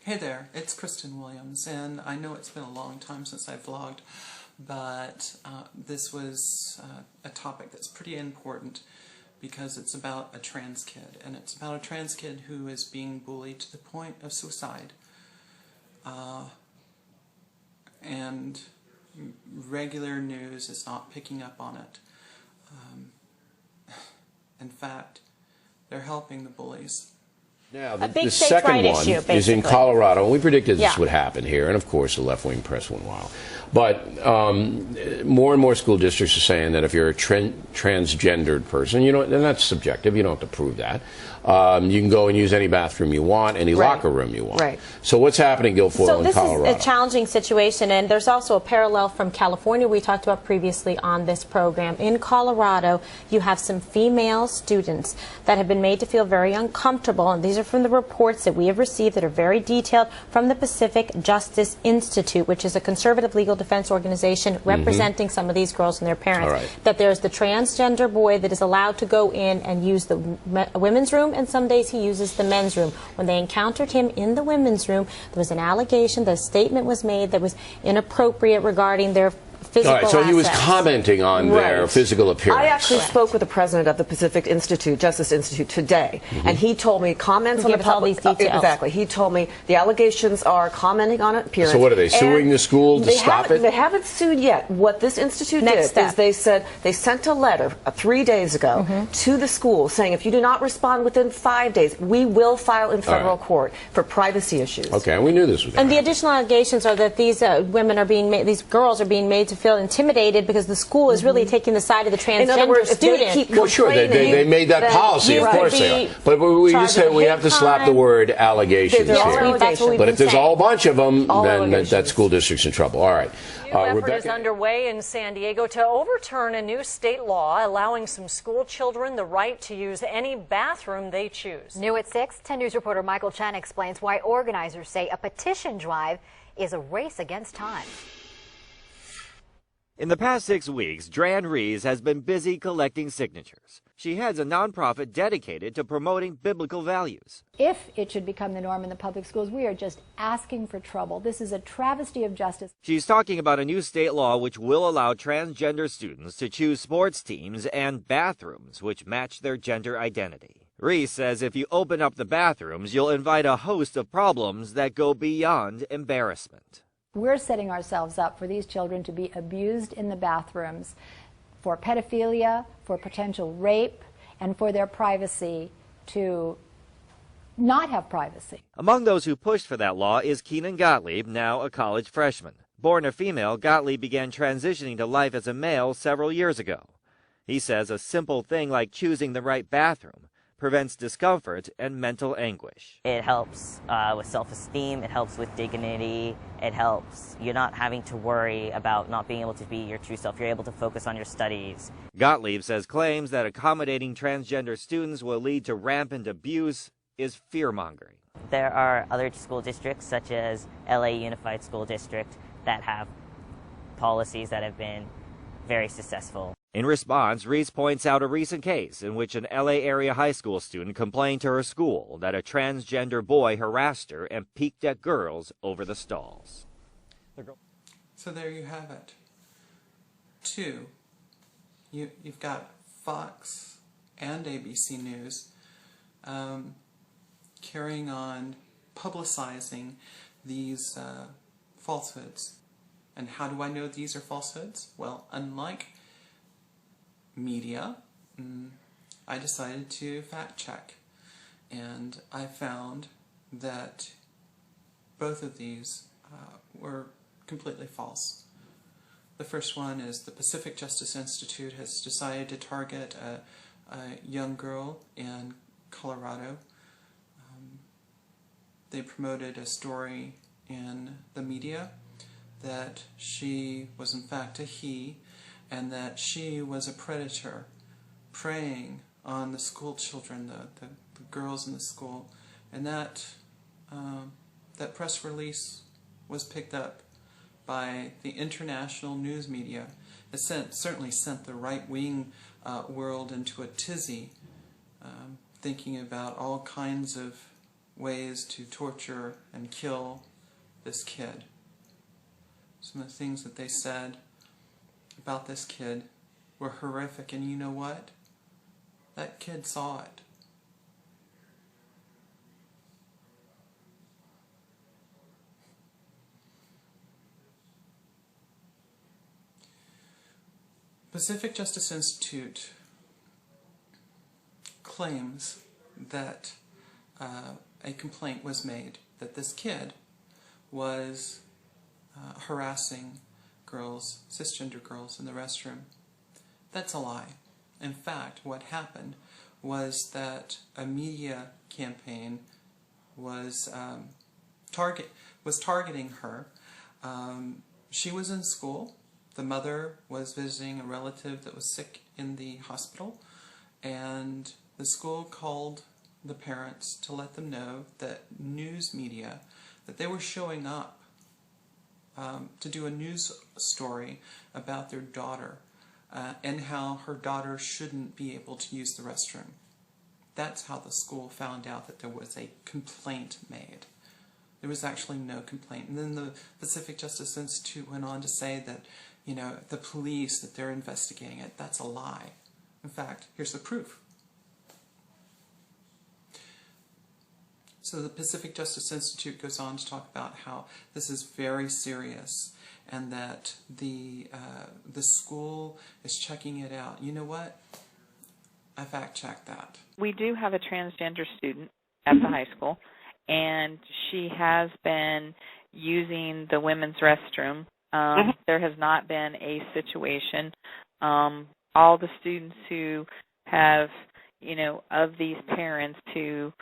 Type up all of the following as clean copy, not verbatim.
Hey there, it's Kristen Williams, and I know it's been a long time since I vlogged, but this was a topic that's pretty important because it's about a trans kid, and it's about a trans kid who is being bullied to the point of suicide. And regular news is not picking up on it. In fact, they're helping the bullies. Now, the second one is in Colorado, and we predicted this would happen here, and of course the left-wing press went wild. But more and more school districts are saying that if you're a transgendered person, you know, and that's subjective, you don't have to prove that. You can go and use any bathroom you want, any locker room you want. Right. So what's happening, Guilfoyle, in Colorado? So this is a challenging situation, and there's also a parallel from California we talked about previously on this program. In Colorado, you have some female students that have been made to feel very uncomfortable, and these are from the reports that we have received that are very detailed from the Pacific Justice Institute, which is a conservative legal defense organization representing some of these girls and their parents. That there's the transgender boy that is allowed to go in and use the women's room, and some days he uses the men's room. When they encountered him in the women's room, there was an allegation, the statement was made that was inappropriate regarding their physical assets. So he was commenting on their physical appearance. I actually spoke with the president of the Pacific Justice Institute today, and he told me comments on the public. Exactly. He told me the allegations are commenting on appearance. So what are they suing the school to stop it? They haven't sued yet. What this institute did is they said they sent a letter 3 days ago to the school saying if you do not respond within 5 days, we will file in federal court for privacy issues. Okay, and we knew this was going to happen. And the additional allegations are that these women are being made, these girls are being made to feel intimidated because the school is really taking the side of the transgender student. Well, sure, they made that policy, of course they are. But we just said we have to slap the word allegations here. But if there's a whole bunch of them, then that school district's in trouble. All right. A new effort is underway in San Diego to overturn a new state law allowing some school children the right to use any bathroom they choose. New at 6, 10 News reporter Michael Chen explains why organizers say a petition drive is a race against time. In the past 6 weeks, Dran Rees has been busy collecting signatures. She heads a nonprofit dedicated to promoting biblical values. If it should become the norm in the public schools, we are just asking for trouble. This is a travesty of justice. She's talking about a new state law which will allow transgender students to choose sports teams and bathrooms which match their gender identity. Rees says if you open up the bathrooms, you'll invite a host of problems that go beyond embarrassment. We're setting ourselves up for these children to be abused in the bathrooms for pedophilia, for potential rape, and for their privacy to not have privacy. Among those who pushed for that law is Keenan Gottlieb, now a college freshman. Born a female, Gottlieb began transitioning to life as a male several years ago. He says a simple thing like choosing the right bathroom prevents discomfort and mental anguish. It helps with self-esteem, it helps with dignity, it helps. You're not having to worry about not being able to be your true self. You're able to focus on your studies. Gottlieb says claims that accommodating transgender students will lead to rampant abuse is fear-mongering. There are other school districts, such as LA Unified School District, that have policies that have been very successful. In response, Rees points out a recent case in which an LA area high school student complained to her school that a transgender boy harassed her and peeked at girls over the stalls. So there you have it. 2, you've got Fox and ABC News carrying on publicizing these falsehoods. And how do I know these are falsehoods? Well, unlike media, I decided to fact check, and I found that both of these were completely false. The first one is the Pacific Justice Institute has decided to target a young girl in Colorado. They promoted a story in the media that she was in fact a he, and that she was a predator preying on the school children, the girls in the school. And that press release was picked up by the international news media. It certainly sent the right-wing world into a tizzy, thinking about all kinds of ways to torture and kill this kid. Some of the things that they said about this kid were horrific, and you know what? That kid saw it. Pacific Justice Institute claims that a complaint was made that this kid was harassing girls, cisgender girls, in the restroom. That's a lie. In fact, what happened was that a media campaign was targeting her. She was in school. The mother was visiting a relative that was sick in the hospital, and the school called the parents to let them know that news media, that they were showing up to do a news story about their daughter and how her daughter shouldn't be able to use the restroom. That's how the school found out that there was a complaint made. There was actually no complaint. And then the Pacific Justice Institute went on to say that, you know, the police, that they're investigating it. That's a lie. In fact, here's the proof. So the Pacific Justice Institute goes on to talk about how this is very serious and that the school is checking it out. You know what? I fact-checked that. We do have a transgender student at the high school, and she has been using the women's restroom. There has not been a situation. All the students who have, you know, of these parents who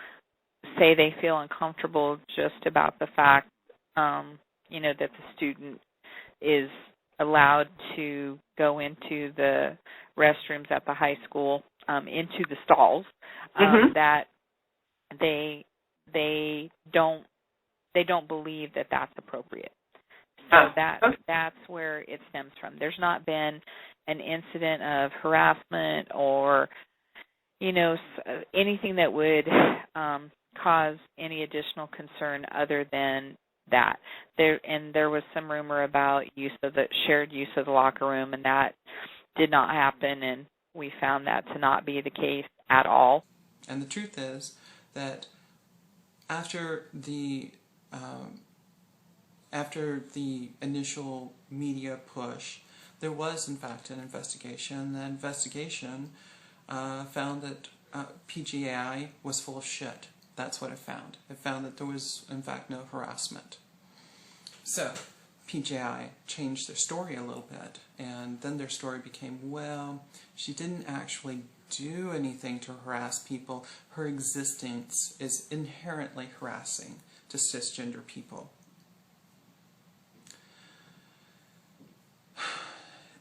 say they feel uncomfortable just about the fact, you know, that the student is allowed to go into the restrooms at the high school, into the stalls, that they don't believe that that's appropriate. So that's where it stems from. There's not been an incident of harassment or, you know, anything that would cause any additional concern other than that. There was some rumor about shared use of the locker room, and that did not happen, and we found that to not be the case at all. And the truth is that after the initial media push, there was in fact an investigation. The investigation found that PGI was full of shit. That's what it found. It found that there was in fact no harassment. So PGI changed their story a little bit, and then their story became, well, she didn't actually do anything to harass people. Her existence is inherently harassing to cisgender people.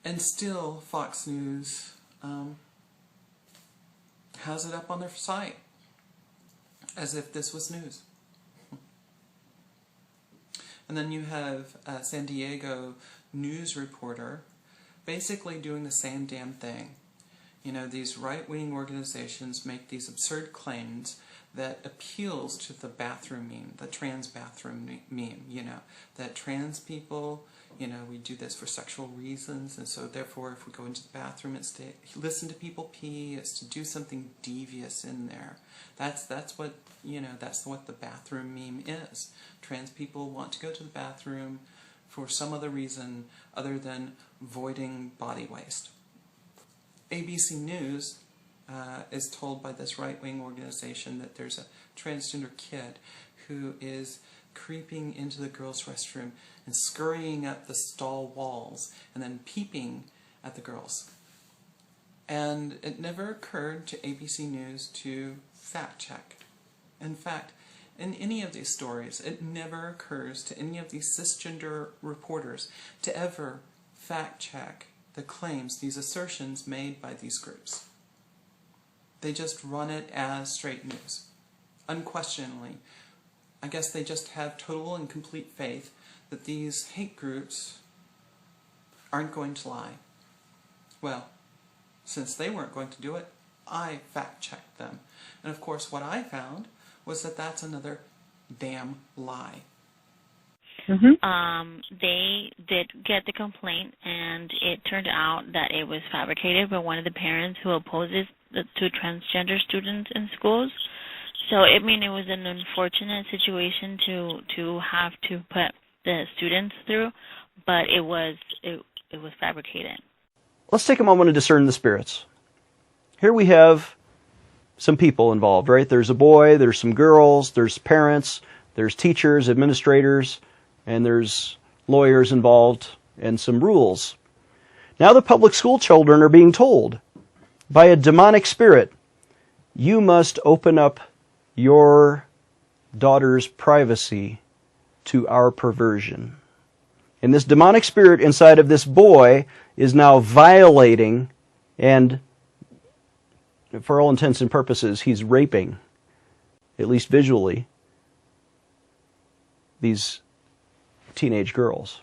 And still, Fox News has it up on their site as if this was news. And then you have a San Diego news reporter basically doing the same damn thing. You know, these right-wing organizations make these absurd claims that appeals to the bathroom meme, the trans bathroom meme, you know, that trans people, you know, we do this for sexual reasons, and so therefore if we go into the bathroom, it's to listen to people pee, it's to do something devious in there. That's what, you know, that's what the bathroom meme is. Trans people want to go to the bathroom for some other reason other than voiding body waste. ABC News is told by this right-wing organization that there's a transgender kid who is creeping into the girls' restroom and scurrying up the stall walls and then peeping at the girls. And it never occurred to ABC News to fact-check. In fact, in any of these stories, it never occurs to any of these cisgender reporters to ever fact-check the claims, these assertions made by these groups. They just run it as straight news. Unquestioningly, I guess they just have total and complete faith that these hate groups aren't going to lie. Well, since they weren't going to do it, I fact-checked them. And of course what I found was that that's another damn lie. They did get the complaint, and it turned out that it was fabricated by one of the parents who opposes to transgender students in schools. So, I mean, it was an unfortunate situation to have to put the students through, but it was fabricated. Let's take a moment to discern the spirits. Here we have some people involved, right? There's a boy, there's some girls, there's parents, there's teachers, administrators, and there's lawyers involved, and some rules. Now the public school children are being told by a demonic spirit, you must open up your daughter's privacy to our perversion. And this demonic spirit inside of this boy is now violating, and for all intents and purposes, he's raping, at least visually, these teenage girls.